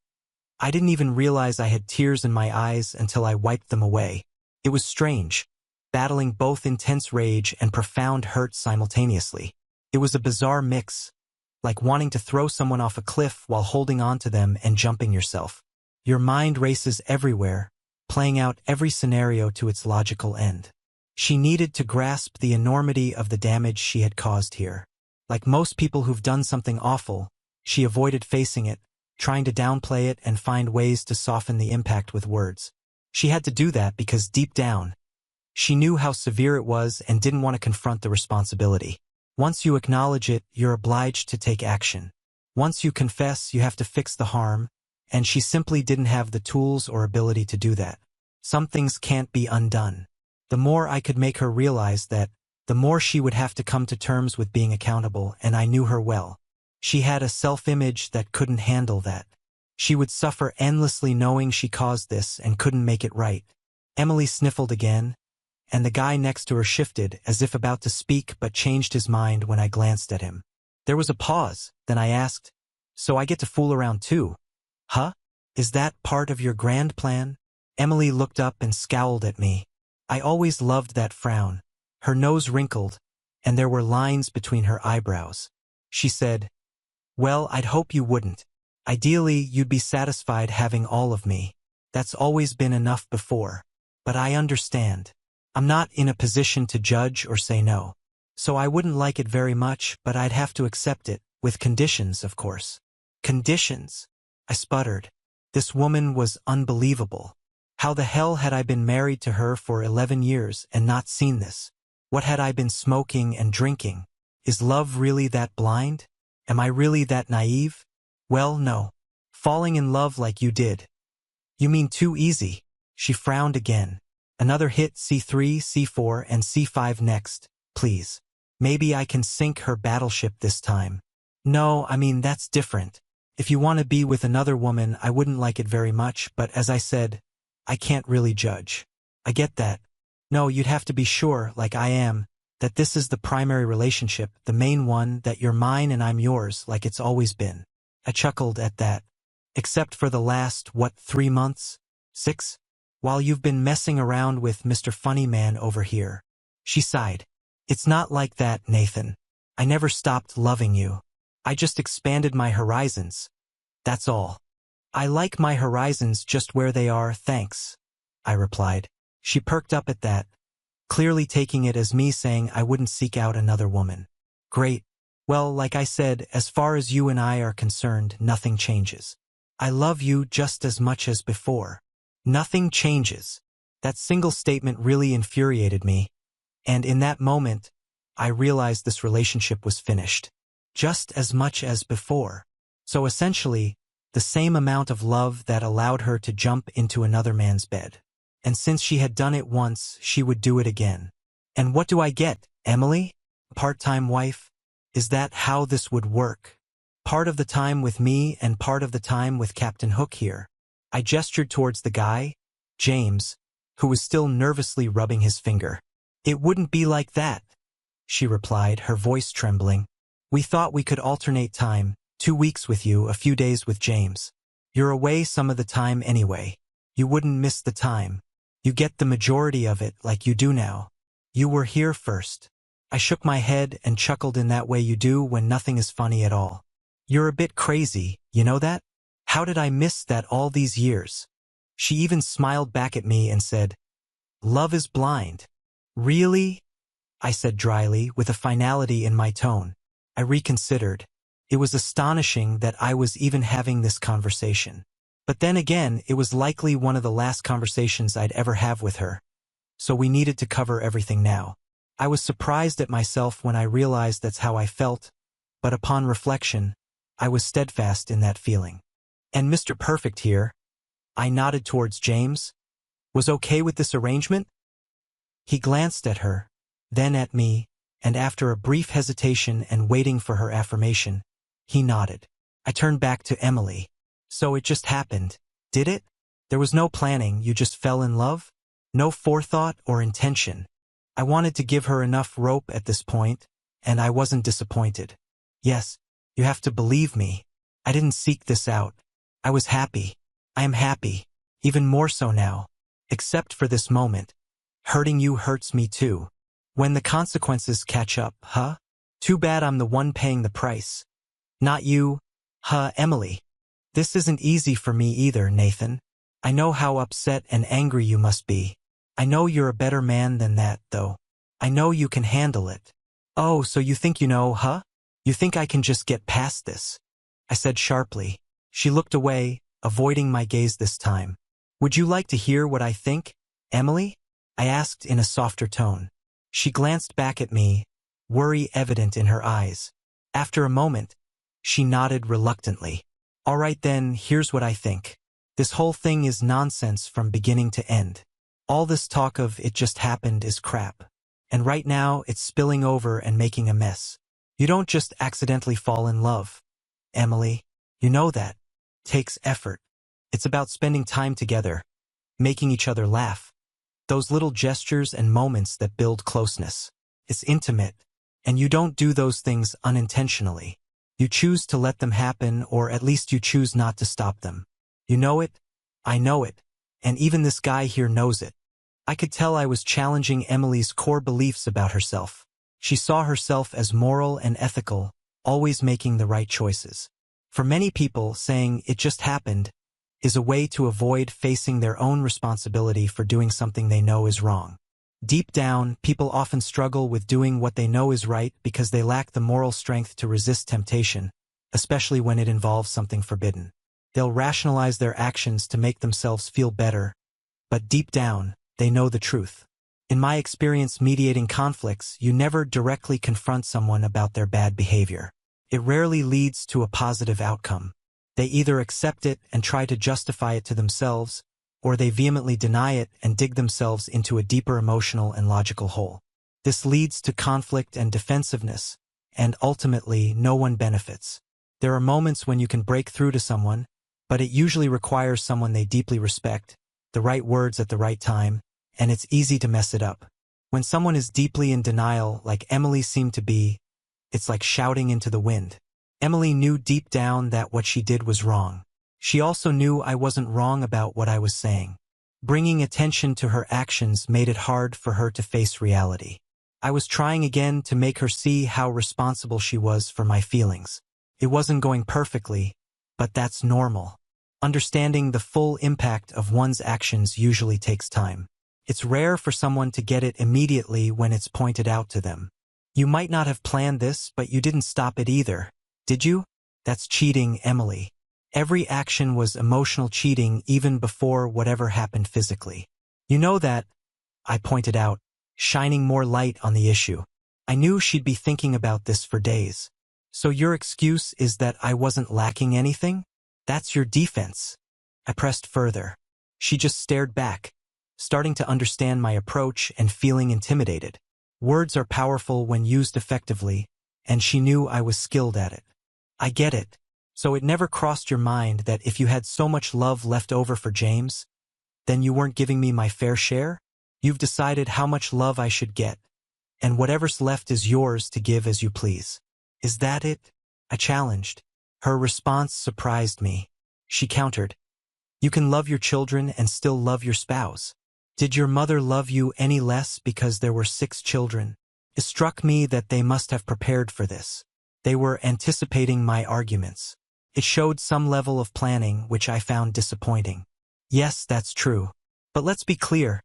Speaker 1: I didn't even realize I had tears in my eyes until I wiped them away. It was strange, battling both intense rage and profound hurt simultaneously. It was a bizarre mix, like wanting to throw someone off a cliff while holding on to them and jumping yourself. Your mind races everywhere, playing out every scenario to its logical end. She needed to grasp the enormity of the damage she had caused here. Like most people who've done something awful, she avoided facing it, trying to downplay it and find ways to soften the impact with words. She had to do that because deep down, she knew how severe it was and didn't want to confront the responsibility. Once you acknowledge it, you're obliged to take action. Once you confess, you have to fix the harm, and she simply didn't have the tools or ability to do that. Some things can't be undone. The more I could make her realize that, the more she would have to come to terms with being accountable, and I knew her well. She had a self-image that couldn't handle that. She would suffer endlessly knowing she caused this and couldn't make it right. Emily sniffled again, and the guy next to her shifted as if about to speak but changed his mind when I glanced at him. There was a pause, then I asked, "So I get to fool around too? Huh? Is that part of your grand plan?" Emily looked up and scowled at me. I always loved that frown. Her nose wrinkled, and there were lines between her eyebrows. She said, "Well, I'd hope you wouldn't. Ideally, you'd be satisfied having all of me. That's always been enough before. But I understand. I'm not in a position to judge or say no. So I wouldn't like it very much, but I'd have to accept it, with conditions, of course." Conditions? I sputtered. This woman was unbelievable. How the hell had I been married to her for 11 years and not seen this? What had I been smoking and drinking? Is love really that blind? Am I really that naive? Well, no. Falling in love like you did. You mean too easy? She frowned again. Another hit, C3, C4, and C5 next, please. Maybe I can sink her battleship this time. No, I mean, that's different. If you want to be with another woman, I wouldn't like it very much, but as I said, I can't really judge. I get that. No, you'd have to be sure, like I am, that this is the primary relationship, the main one, that you're mine and I'm yours, like it's always been. I chuckled at that. Except for the last, 3 months? 6? While you've been messing around with Mr. Funnyman over here. She sighed. It's not like that, Nathan. I never stopped loving you. I just expanded my horizons. That's all. I like my horizons just where they are, thanks, I replied. She perked up at that, clearly taking it as me saying I wouldn't seek out another woman. Great. Well, like I said, as far as you and I are concerned, nothing changes. I love you just as much as before. Nothing changes. That single statement really infuriated me, and in that moment, I realized this relationship was finished. Just as much as before. So essentially, the same amount of love that allowed her to jump into another man's bed. And since she had done it once, she would do it again. And what do I get, Emily? Part-time wife? Is that how this would work? Part of the time with me and part of the time with Captain Hook here. I gestured towards the guy, James, who was still nervously rubbing his finger. It wouldn't be like that, she replied, her voice trembling. We thought we could alternate time, 2 weeks with you, a few days with James. You're away some of the time anyway. You wouldn't miss the time. You get the majority of it like you do now. You were here first. I shook my head and chuckled in that way you do when nothing is funny at all. You're a bit crazy, you know that? How did I miss that all these years? She even smiled back at me and said, Love is blind. Really? I said dryly, with a finality in my tone. I reconsidered. It was astonishing that I was even having this conversation. But then again, it was likely one of the last conversations I'd ever have with her. So we needed to cover everything now. I was surprised at myself when I realized that's how I felt, but upon reflection, I was steadfast in that feeling. And Mr. Perfect here, I nodded towards James, was okay with this arrangement? He glanced at her, then at me, and after a brief hesitation and waiting for her affirmation, he nodded. I turned back to Emily. So it just happened, did it? There was no planning, you just fell in love? No forethought or intention. I wanted to give her enough rope at this point, and I wasn't disappointed. Yes, you have to believe me. I didn't seek this out. I was happy. I am happy, even more so now. Except for this moment. Hurting you hurts me too. When the consequences catch up, huh? Too bad I'm the one paying the price. Not you, Emily. This isn't easy for me either, Nathan. I know how upset and angry you must be. I know you're a better man than that, though. I know you can handle it. Oh, so you think you know, huh? You think I can just get past this? I said sharply. She looked away, avoiding my gaze this time. Would you like to hear what I think, Emily? I asked in a softer tone. She glanced back at me, worry evident in her eyes. After a moment, she nodded reluctantly. All right then, here's what I think. This whole thing is nonsense from beginning to end. All this talk of it just happened is crap. And right now, it's spilling over and making a mess. You don't just accidentally fall in love, Emily. You know that. It takes effort. It's about spending time together, making each other laugh. Those little gestures and moments that build closeness. It's intimate, and you don't do those things unintentionally. You choose to let them happen, or at least you choose not to stop them. You know it, I know it, and even this guy here knows it. I could tell I was challenging Emily's core beliefs about herself. She saw herself as moral and ethical, always making the right choices. For many people, saying it just happened is a way to avoid facing their own responsibility for doing something they know is wrong. Deep down, people often struggle with doing what they know is right because they lack the moral strength to resist temptation, especially when it involves something forbidden. They'll rationalize their actions to make themselves feel better, but deep down, they know the truth. In my experience mediating conflicts, you never directly confront someone about their bad behavior. It rarely leads to a positive outcome. They either accept it and try to justify it to themselves, or they vehemently deny it and dig themselves into a deeper emotional and logical hole. This leads to conflict and defensiveness, and ultimately no one benefits. There are moments when you can break through to someone, but it usually requires someone they deeply respect, the right words at the right time, and it's easy to mess it up. When someone is deeply in denial, like Emily seemed to be, it's like shouting into the wind. Emily knew deep down that what she did was wrong. She also knew I wasn't wrong about what I was saying. Bringing attention to her actions made it hard for her to face reality. I was trying again to make her see how responsible she was for my feelings. It wasn't going perfectly, but that's normal. Understanding the full impact of one's actions usually takes time. It's rare for someone to get it immediately when it's pointed out to them. You might not have planned this, but you didn't stop it either, did you? That's cheating, Emily. Every action was emotional cheating even before whatever happened physically. You know that, I pointed out, shining more light on the issue. I knew she'd be thinking about this for days. So your excuse is that I wasn't lacking anything? That's your defense. I pressed further. She just stared back, starting to understand my approach and feeling intimidated. Words are powerful when used effectively, and she knew I was skilled at it. I get it. So it never crossed your mind that if you had so much love left over for James, then you weren't giving me my fair share? You've decided how much love I should get, and whatever's left is yours to give as you please. Is that it? I challenged. Her response surprised me. She countered. You can love your children and still love your spouse. Did your mother love you any less because there were 6 children? It struck me that they must have prepared for this. They were anticipating my arguments. It showed some level of planning, which I found disappointing. Yes, that's true. But let's be clear.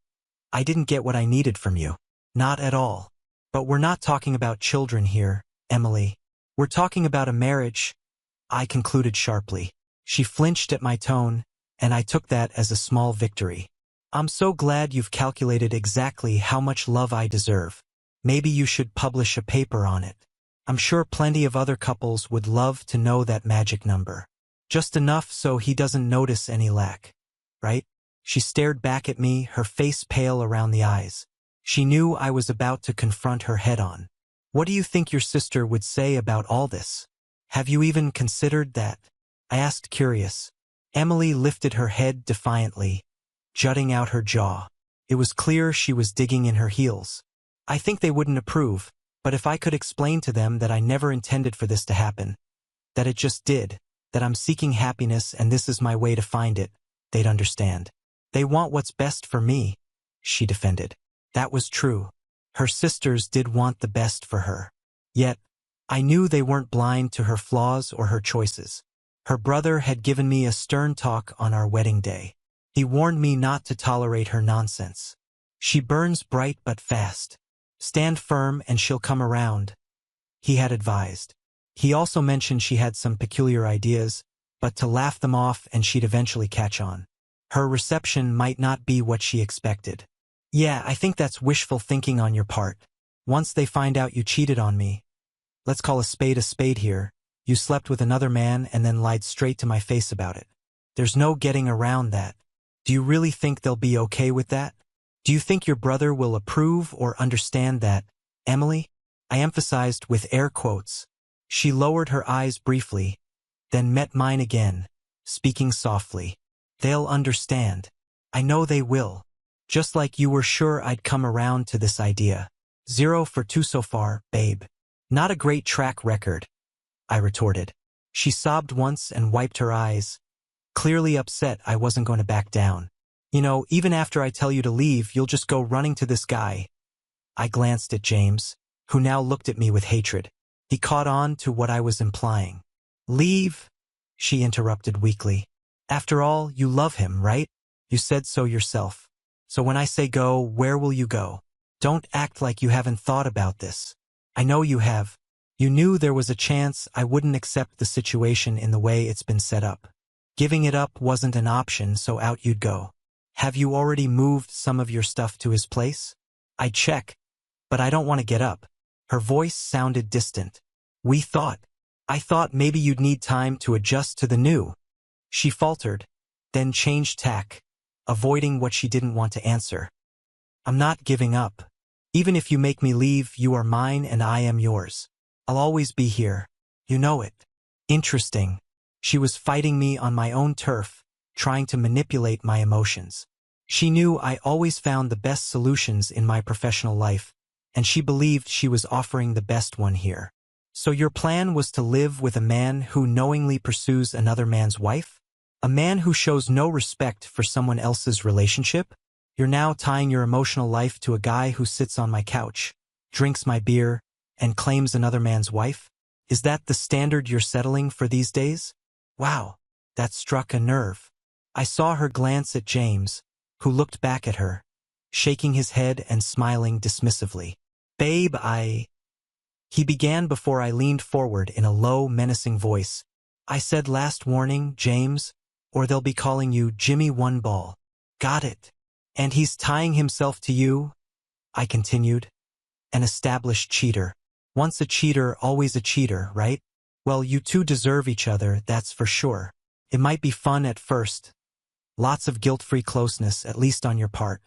Speaker 1: I didn't get what I needed from you. Not at all. But we're not talking about children here, Emily. We're talking about a marriage, I concluded sharply. She flinched at my tone, and I took that as a small victory. I'm so glad you've calculated exactly how much love I deserve. Maybe you should publish a paper on it. I'm sure plenty of other couples would love to know that magic number. Just enough so he doesn't notice any lack. Right? She stared back at me, her face pale around the eyes. She knew I was about to confront her head-on. What do you think your sister would say about all this? Have you even considered that? I asked, curious. Emily lifted her head defiantly, jutting out her jaw. It was clear she was digging in her heels. I think they wouldn't approve, but if I could explain to them that I never intended for this to happen, that it just did, that I'm seeking happiness and this is my way to find it, they'd understand. They want what's best for me, she defended. That was true. Her sisters did want the best for her. Yet, I knew they weren't blind to her flaws or her choices. Her brother had given me a stern talk on our wedding day. He warned me not to tolerate her nonsense. She burns bright but fast. Stand firm and she'll come around, he had advised. He also mentioned she had some peculiar ideas, but to laugh them off and she'd eventually catch on. Her reception might not be what she expected. Yeah, I think that's wishful thinking on your part. Once they find out you cheated on me, let's call a spade here, you slept with another man and then lied straight to my face about it. There's no getting around that. Do you really think they'll be okay with that? Do you think your brother will approve or understand that, Emily? I emphasized with air quotes. She lowered her eyes briefly, then met mine again, speaking softly. They'll understand. I know they will. Just like you were sure I'd come around to this idea. 0 for 2 so far, babe. Not a great track record, I retorted. She sobbed once and wiped her eyes, clearly upset I wasn't going to back down. You know, even after I tell you to leave, you'll just go running to this guy. I glanced at James, who now looked at me with hatred. He caught on to what I was implying. Leave, she interrupted weakly. After all, you love him, right? You said so yourself. So when I say go, where will you go? Don't act like you haven't thought about this. I know you have. You knew there was a chance I wouldn't accept the situation in the way it's been set up. Giving it up wasn't an option, so out you'd go. Have you already moved some of your stuff to his place? I check, but I don't want to get up. Her voice sounded distant. I thought maybe you'd need time to adjust to the new. She faltered, then changed tack, avoiding what she didn't want to answer. I'm not giving up. Even if you make me leave, you are mine and I am yours. I'll always be here. You know it. Interesting. She was fighting me on my own turf, trying to manipulate my emotions. She knew I always found the best solutions in my professional life, and she believed she was offering the best one here. So your plan was to live with a man who knowingly pursues another man's wife? A man who shows no respect for someone else's relationship? You're now tying your emotional life to a guy who sits on my couch, drinks my beer, and claims another man's wife? Is that the standard you're settling for these days? Wow, that struck a nerve. I saw her glance at James, who looked back at her, shaking his head and smiling dismissively. Babe, He began before I leaned forward in a low, menacing voice. I said last warning, James, or they'll be calling you Jimmy One Ball. Got it. And he's tying himself to you? I continued. An established cheater. Once a cheater, always a cheater, right? Well, you two deserve each other, that's for sure. It might be fun at first. Lots of guilt-free closeness, at least on your part.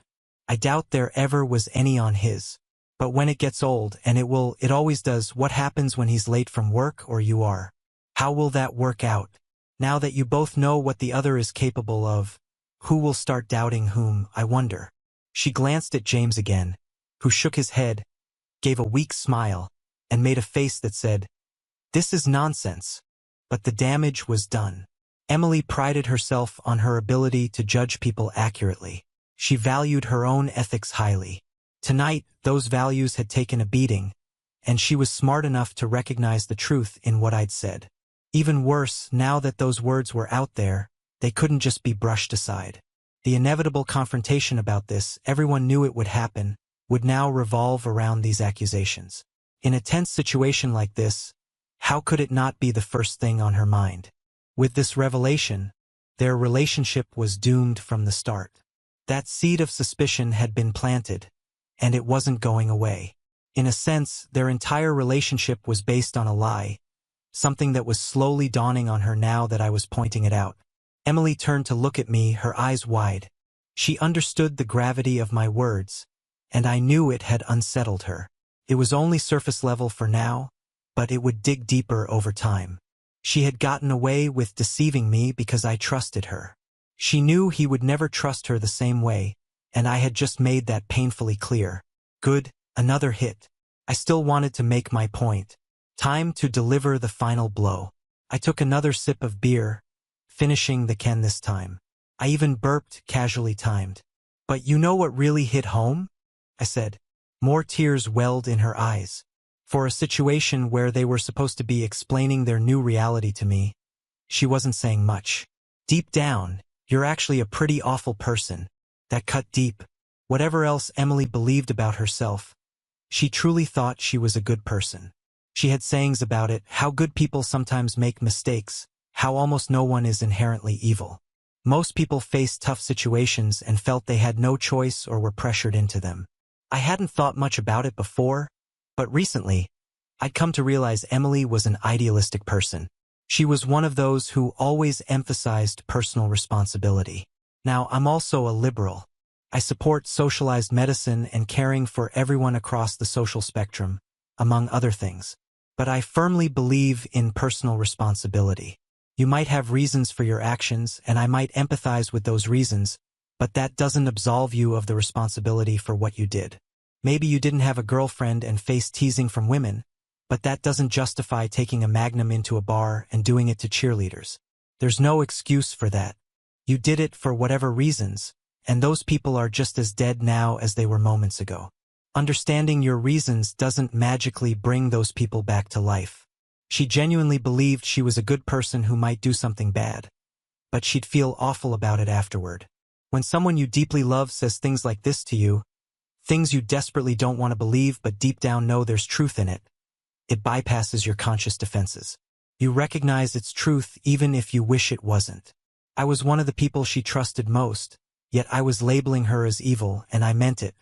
Speaker 1: I doubt there ever was any on his. But when it gets old, and it always does, what happens when he's late from work or you are? How will that work out? Now that you both know what the other is capable of, who will start doubting whom, I wonder? She glanced at James again, who shook his head, gave a weak smile, and made a face that said, "This is nonsense." But the damage was done. Emily prided herself on her ability to judge people accurately. She valued her own ethics highly. Tonight, those values had taken a beating, and she was smart enough to recognize the truth in what I'd said. Even worse, now that those words were out there, they couldn't just be brushed aside. The inevitable confrontation about this, everyone knew it would happen, would now revolve around these accusations. In a tense situation like this, how could it not be the first thing on her mind? With this revelation, their relationship was doomed from the start. That seed of suspicion had been planted, and it wasn't going away. In a sense, their entire relationship was based on a lie, something that was slowly dawning on her now that I was pointing it out. Emily turned to look at me, her eyes wide. She understood the gravity of my words, and I knew it had unsettled her. It was only surface level for now, but it would dig deeper over time. She had gotten away with deceiving me because I trusted her. She knew he would never trust her the same way, and I had just made that painfully clear. Good, another hit. I still wanted to make my point. Time to deliver the final blow. I took another sip of beer, finishing the can this time. I even burped, casually timed. But you know what really hit home? I said. More tears welled in her eyes. For a situation where they were supposed to be explaining their new reality to me, she wasn't saying much. Deep down, you're actually a pretty awful person. That cut deep. Whatever else Emily believed about herself, she truly thought she was a good person. She had sayings about it, how good people sometimes make mistakes, how almost no one is inherently evil. Most people faced tough situations and felt they had no choice or were pressured into them. I hadn't thought much about it before, but recently, I'd come to realize Emily was an idealistic person. She was one of those who always emphasized personal responsibility. Now, I'm also a liberal. I support socialized medicine and caring for everyone across the social spectrum, among other things. But I firmly believe in personal responsibility. You might have reasons for your actions, and I might empathize with those reasons, but that doesn't absolve you of the responsibility for what you did. Maybe you didn't have a girlfriend and faced teasing from women, but that doesn't justify taking a Magnum into a bar and doing it to cheerleaders. There's no excuse for that. You did it for whatever reasons, and those people are just as dead now as they were moments ago. Understanding your reasons doesn't magically bring those people back to life. She genuinely believed she was a good person who might do something bad, but she'd feel awful about it afterward. When someone you deeply love says things like this to you, things you desperately don't want to believe but deep down know there's truth in it, it bypasses your conscious defenses. You recognize its truth even if you wish it wasn't. I was one of the people she trusted most, yet I was labeling her as evil, and I meant it.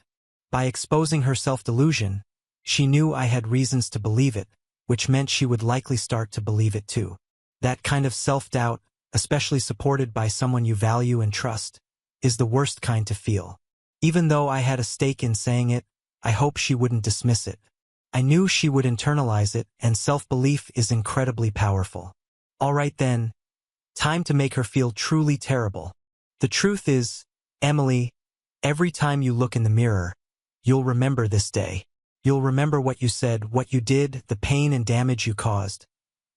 Speaker 1: By exposing her self-delusion, she knew I had reasons to believe it, which meant she would likely start to believe it too. That kind of self-doubt, especially supported by someone you value and trust, is the worst kind to feel. Even though I had a stake in saying it, I hoped she wouldn't dismiss it. I knew she would internalize it, and self-belief is incredibly powerful. All right then, time to make her feel truly terrible. The truth is, Emily, every time you look in the mirror, you'll remember this day. You'll remember what you said, what you did, the pain and damage you caused.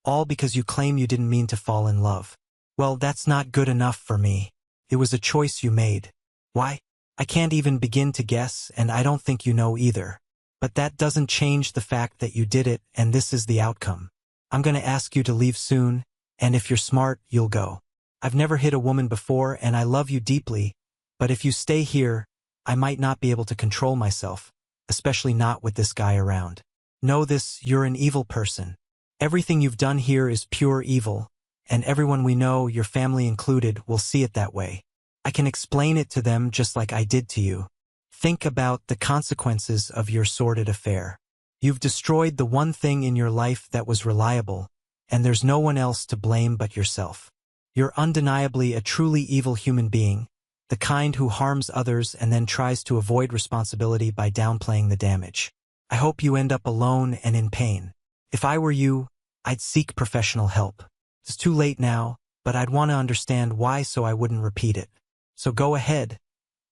Speaker 1: All because you claim you didn't mean to fall in love. Well, that's not good enough for me. It was a choice you made. Why? I can't even begin to guess, and I don't think you know either. But that doesn't change the fact that you did it, and this is the outcome. I'm gonna ask you to leave soon, and if you're smart, you'll go. I've never hit a woman before, and I love you deeply, but if you stay here, I might not be able to control myself, especially not with this guy around. Know this, you're an evil person. Everything you've done here is pure evil, and everyone we know, your family included, will see it that way. I can explain it to them just like I did to you. Think about the consequences of your sordid affair. You've destroyed the one thing in your life that was reliable, and there's no one else to blame but yourself. You're undeniably a truly evil human being, the kind who harms others and then tries to avoid responsibility by downplaying the damage. I hope you end up alone and in pain. If I were you, I'd seek professional help. It's too late now, but I'd want to understand why so I wouldn't repeat it. So go ahead.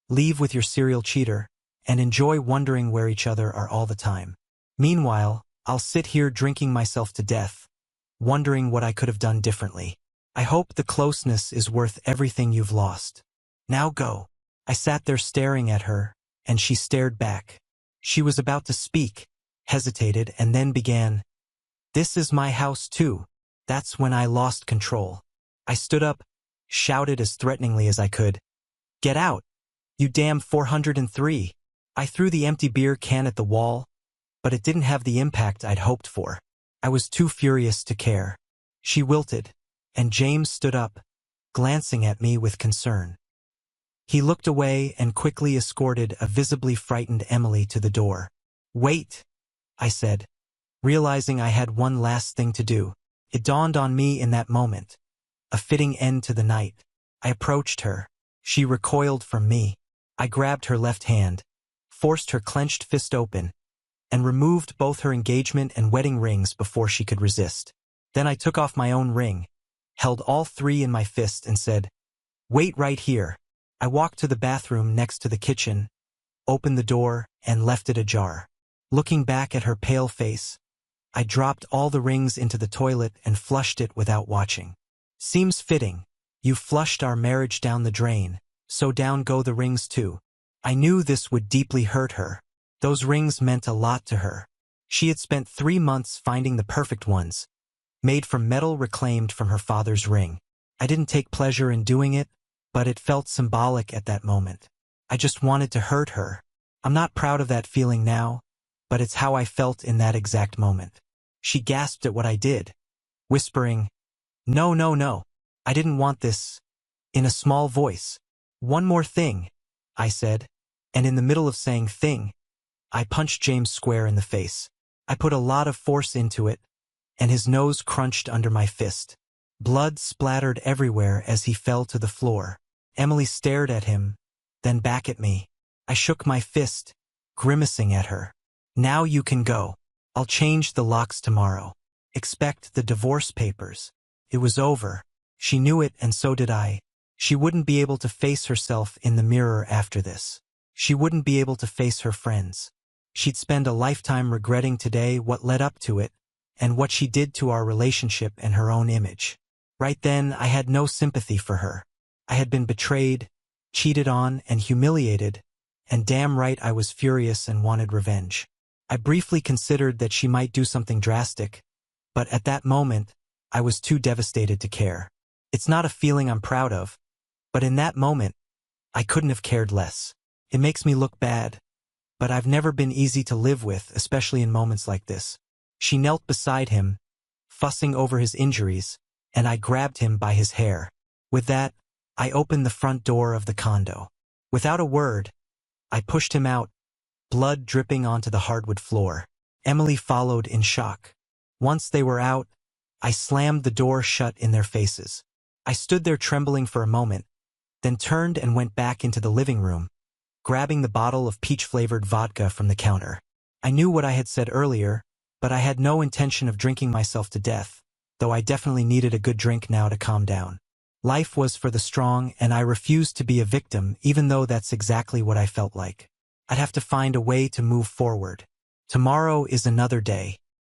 Speaker 1: Leave with your serial cheater, and enjoy wondering where each other are all the time. Meanwhile, I'll sit here drinking myself to death, wondering what I could have done differently. I hope the closeness is worth everything you've lost. Now go. I sat there staring at her, and she stared back. She was about to speak, hesitated, and then began, "This is my house too." That's when I lost control. I stood up, shouted as threateningly as I could, "Get out! You damn 403. I threw the empty beer can at the wall, but it didn't have the impact I'd hoped for. I was too furious to care. She wilted, and James stood up, glancing at me with concern. He looked away and quickly escorted a visibly frightened Emily to the door. "Wait," I said, realizing I had one last thing to do. It dawned on me in that moment. A fitting end to the night. I approached her. She recoiled from me. I grabbed her left hand, forced her clenched fist open, and removed both her engagement and wedding rings before she could resist. Then I took off my own ring, held all three in my fist, and said, "Wait right here." I walked to the bathroom next to the kitchen, opened the door, and left it ajar. Looking back at her pale face, I dropped all the rings into the toilet and flushed it without watching. Seems fitting. You flushed our marriage down the drain, so down go the rings too. I knew this would deeply hurt her. Those rings meant a lot to her. She had spent 3 months finding the perfect ones, made from metal reclaimed from her father's ring. I didn't take pleasure in doing it, but it felt symbolic at that moment. I just wanted to hurt her. I'm not proud of that feeling now, but it's how I felt in that exact moment. She gasped at what I did, whispering, "No, no, no, I didn't want this," in a small voice. "One more thing," I said, and in the middle of saying thing, I punched James square in the face. I put a lot of force into it, and his nose crunched under my fist. Blood splattered everywhere as he fell to the floor. Emily stared at him, then back at me. I shook my fist, grimacing at her. "Now you can go. I'll change the locks tomorrow. Expect the divorce papers." It was over. She knew it, and so did I. She wouldn't be able to face herself in the mirror after this. She wouldn't be able to face her friends. She'd spend a lifetime regretting today what led up to it, and what she did to our relationship and her own image. Right then, I had no sympathy for her. I had been betrayed, cheated on, and humiliated, and damn right I was furious and wanted revenge. I briefly considered that she might do something drastic, but at that moment, I was too devastated to care. It's not a feeling I'm proud of, but in that moment, I couldn't have cared less. It makes me look bad, but I've never been easy to live with, especially in moments like this. She knelt beside him, fussing over his injuries, and I grabbed him by his hair. With that, I opened the front door of the condo. Without a word, I pushed him out, blood dripping onto the hardwood floor. Emily followed in shock. Once they were out, I slammed the door shut in their faces. I stood there trembling for a moment, then turned and went back into the living room, grabbing the bottle of peach-flavored vodka from the counter. I knew what I had said earlier, but I had no intention of drinking myself to death, though I definitely needed a good drink now to calm down. Life was for the strong, and I refused to be a victim, even though that's exactly what I felt like. I'd have to find a way to move forward. Tomorrow is another day.